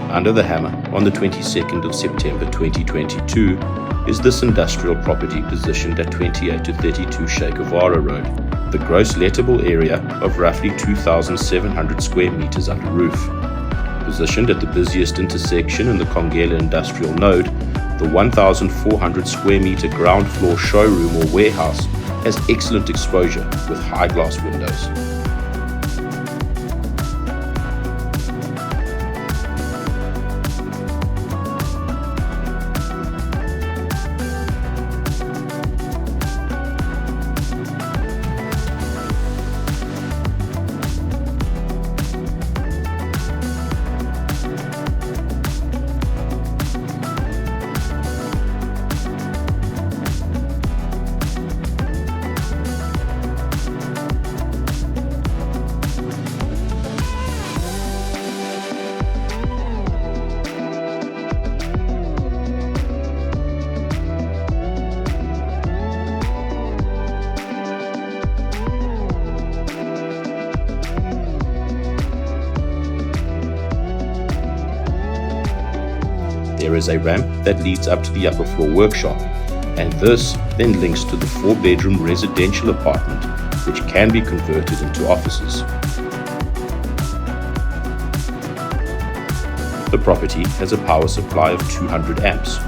Under the hammer, on the 22nd of September 2022, is this industrial property positioned at 28 to 32 Guevara Road. The gross lettable area of roughly 2,700 square meters under roof. Positioned at the busiest intersection in the Congella industrial node, the 1,400 square meter ground floor showroom or warehouse has excellent exposure with high glass windows. There is a ramp that leads up to the upper floor workshop, and this then links to the 4-bedroom residential apartment, which can be converted into offices. The property has a power supply of 200 amps.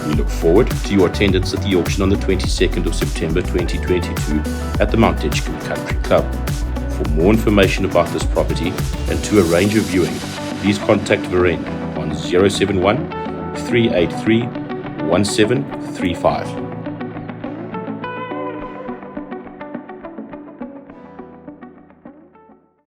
We look forward to your attendance at the auction on the 22nd of September 2022 at the Mount Edgecombe Country Club. For more information about this property and to arrange a viewing, please contact Guevara on 071 383 1735.